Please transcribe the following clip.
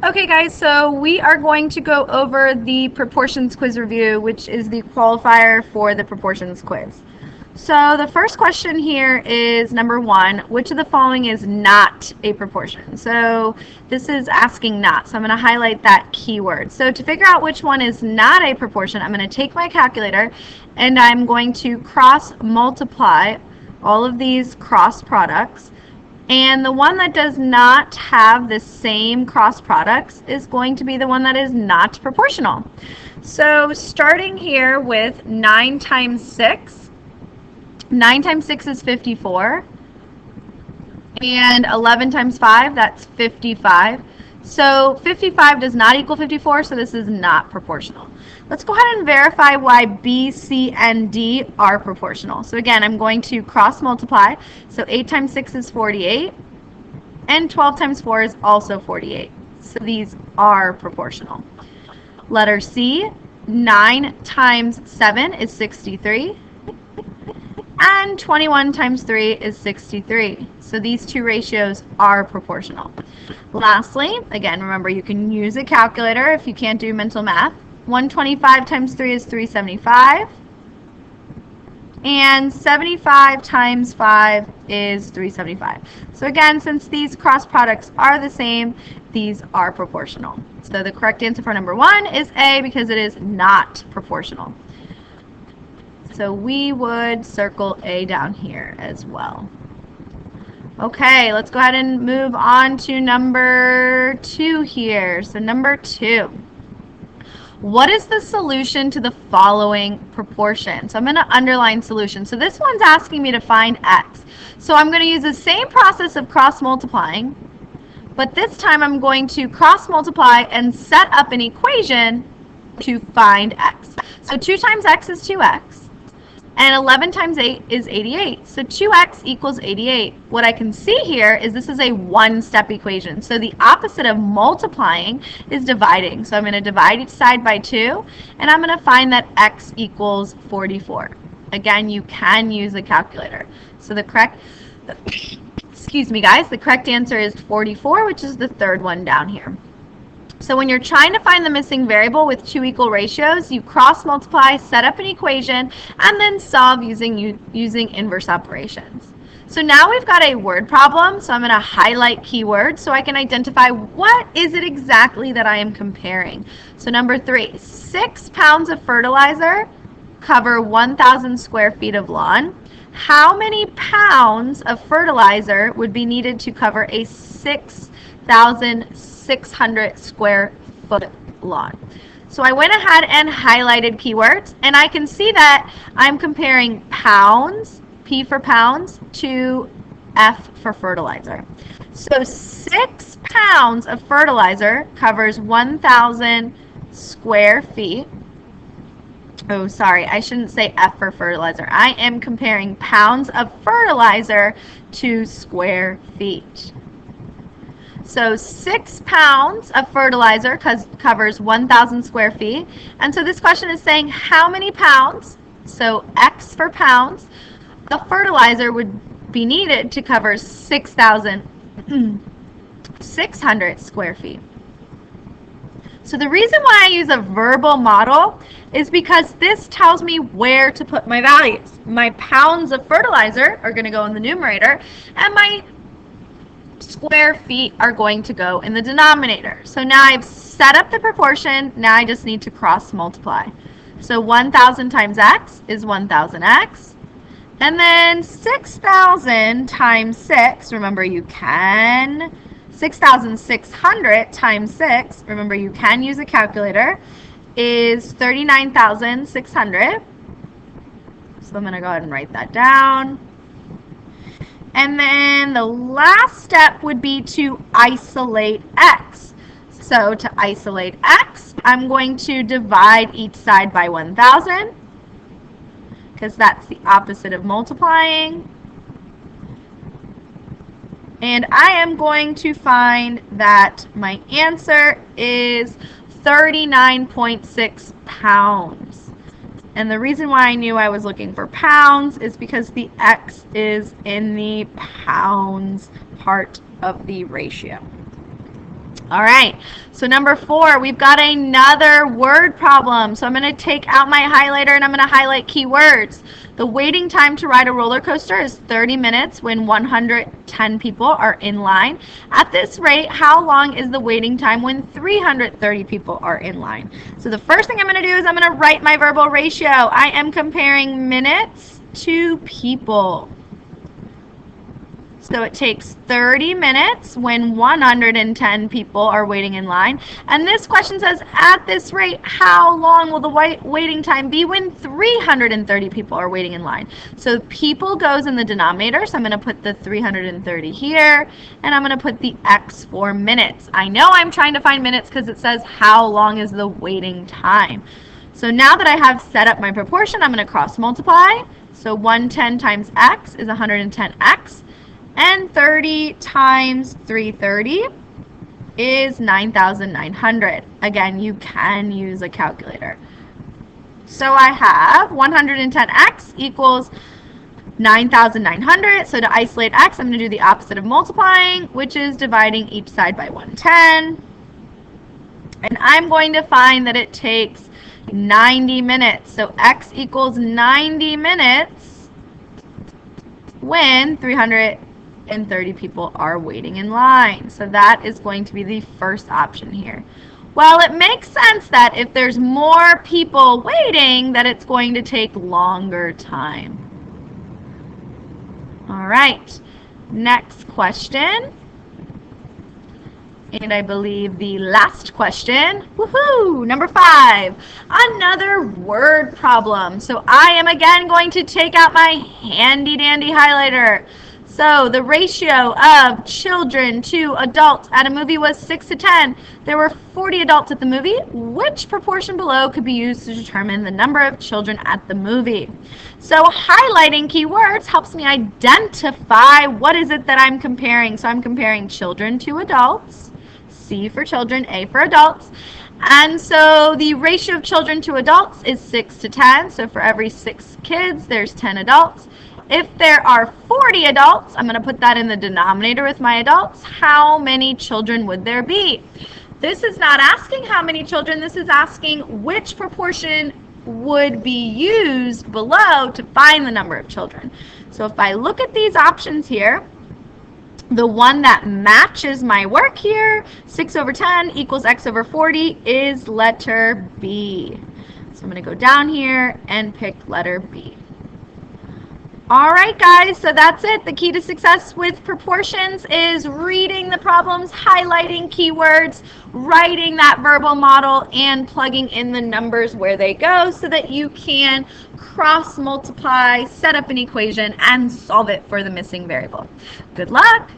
Okay guys, so we are going to go over the proportions quiz review, which is the qualifier for the proportions quiz. So the first question here is number 1, which of the following is not a proportion? So this is asking not, so I'm going to highlight that keyword. So to figure out which one is not a proportion, I'm going to take my calculator and I'm going to cross multiply all of these cross products. And the one that does not have the same cross products is going to be the one that is not proportional. So starting here with 9 times 6, 9 times 6 is 54, and 11 times 5, that's 55. So 55 does not equal 54, so this is not proportional. Let's go ahead and verify why B, C, and D are proportional. So again, I'm going to cross multiply. So 8 times 6 is 48, and 12 times 4 is also 48. So these are proportional. Letter C, 9 times 7 is 63. And 21 times 3 is 63. So these two ratios are proportional. Lastly, again, remember you can use a calculator if you can't do mental math. 125 times 3 is 375. And 75 times 5 is 375. So again, since these cross products are the same, these are proportional. So the correct answer for number 1 is A, because it is not proportional. So we would circle A down here as well. Okay, let's go ahead and move on to number 2 here. So number 2. What is the solution to the following proportion? So I'm going to underline solution. So this one's asking me to find x. So I'm going to use the same process of cross multiplying, but this time I'm going to cross multiply and set up an equation to find x. So 2 times x is 2x. And 11 times 8 is 88. So 2x equals 88. What I can see here is this is a one-step equation. So the opposite of multiplying is dividing. So I'm going to divide each side by 2, and I'm going to find that x equals 44. Again, you can use a calculator. So the correct, excuse me guys, the correct answer is 44, which is the third one down here. So when you're trying to find the missing variable with 2 equal ratios, you cross multiply, set up an equation, and then solve using inverse operations. So now we've got a word problem, so I'm going to highlight keywords so I can identify what is it exactly that I am comparing. So number 3, 6 pounds of fertilizer cover 1,000 square feet of lawn. How many pounds of fertilizer would be needed to cover a 6,600 square foot lawn? So I went ahead and highlighted keywords, and I can see that I'm comparing pounds, P for pounds, to F for fertilizer. So 6 pounds of fertilizer covers 1,000 square feet. Oh, sorry, I shouldn't say F for fertilizer. I am comparing pounds of fertilizer to square feet. So 6 pounds of fertilizer covers 1,000 square feet. And so this question is saying how many pounds, so X for pounds, the fertilizer would be needed to cover 6,600 square feet. So the reason why I use a verbal model is because this tells me where to put my values. My pounds of fertilizer are going to go in the numerator, and my square feet are going to go in the denominator. So now I've set up the proportion. Now I just need to cross multiply. So 1,000 times x is 1,000x. And then 6,000 times 6, remember you can, 6,600 times 6, remember you can use a calculator, is 39,600. So I'm going to go ahead and write that down. And then the last step would be to isolate x. So to isolate x, I'm going to divide each side by 1,000, because that's the opposite of multiplying. And I am going to find that my answer is 39.6 pounds. And the reason why I knew I was looking for pounds is because the x is in the pounds part of the ratio. All right, so number 4, we've got another word problem. So I'm going to take out my highlighter and I'm going to highlight keywords. The waiting time to ride a roller coaster is 30 minutes when 110 people are in line. At this rate, how long is the waiting time when 330 people are in line? So the first thing I'm going to do is I'm going to write my verbal ratio. I am comparing minutes to people. So it takes 30 minutes when 110 people are waiting in line. And this question says, at this rate, how long will the waiting time be when 330 people are waiting in line? So people goes in the denominator, so I'm going to put the 330 here, and I'm going to put the X for minutes. I know I'm trying to find minutes because it says how long is the waiting time. So now that I have set up my proportion, I'm going to cross multiply. So 110 times X is 110X. And 30 times 330 is 9,900. Again, you can use a calculator. So I have 110x equals 9,900. So to isolate x, I'm going to do the opposite of multiplying, which is dividing each side by 110. And I'm going to find that it takes 90 minutes. So x equals 90 minutes when 330 people are waiting in line. So that is going to be the first option here. Well, it makes sense that if there's more people waiting, that it's going to take longer time. All right, next question. And I believe the last question. Woohoo! Number 5, another word problem. So I am again going to take out my handy dandy highlighter. So the ratio of children to adults at a movie was 6 to 10. There were 40 adults at the movie. Which proportion below could be used to determine the number of children at the movie? So highlighting keywords helps me identify what is it that I'm comparing. So I'm comparing children to adults, C for children, A for adults. And so the ratio of children to adults is 6 to 10. So for every 6 kids, there's 10 adults. If there are 40 adults, I'm going to put that in the denominator with my adults. How many children would there be? This is not asking how many children. This is asking which proportion would be used below to find the number of children. So if I look at these options here, the one that matches my work here, 6 over 10 equals x over 40, is letter B. So I'm going to go down here and pick letter B. All right, guys, so that's it. The key to success with proportions is reading the problems, highlighting keywords, writing that verbal model, and plugging in the numbers where they go so that you can cross multiply, set up an equation, and solve it for the missing variable. Good luck.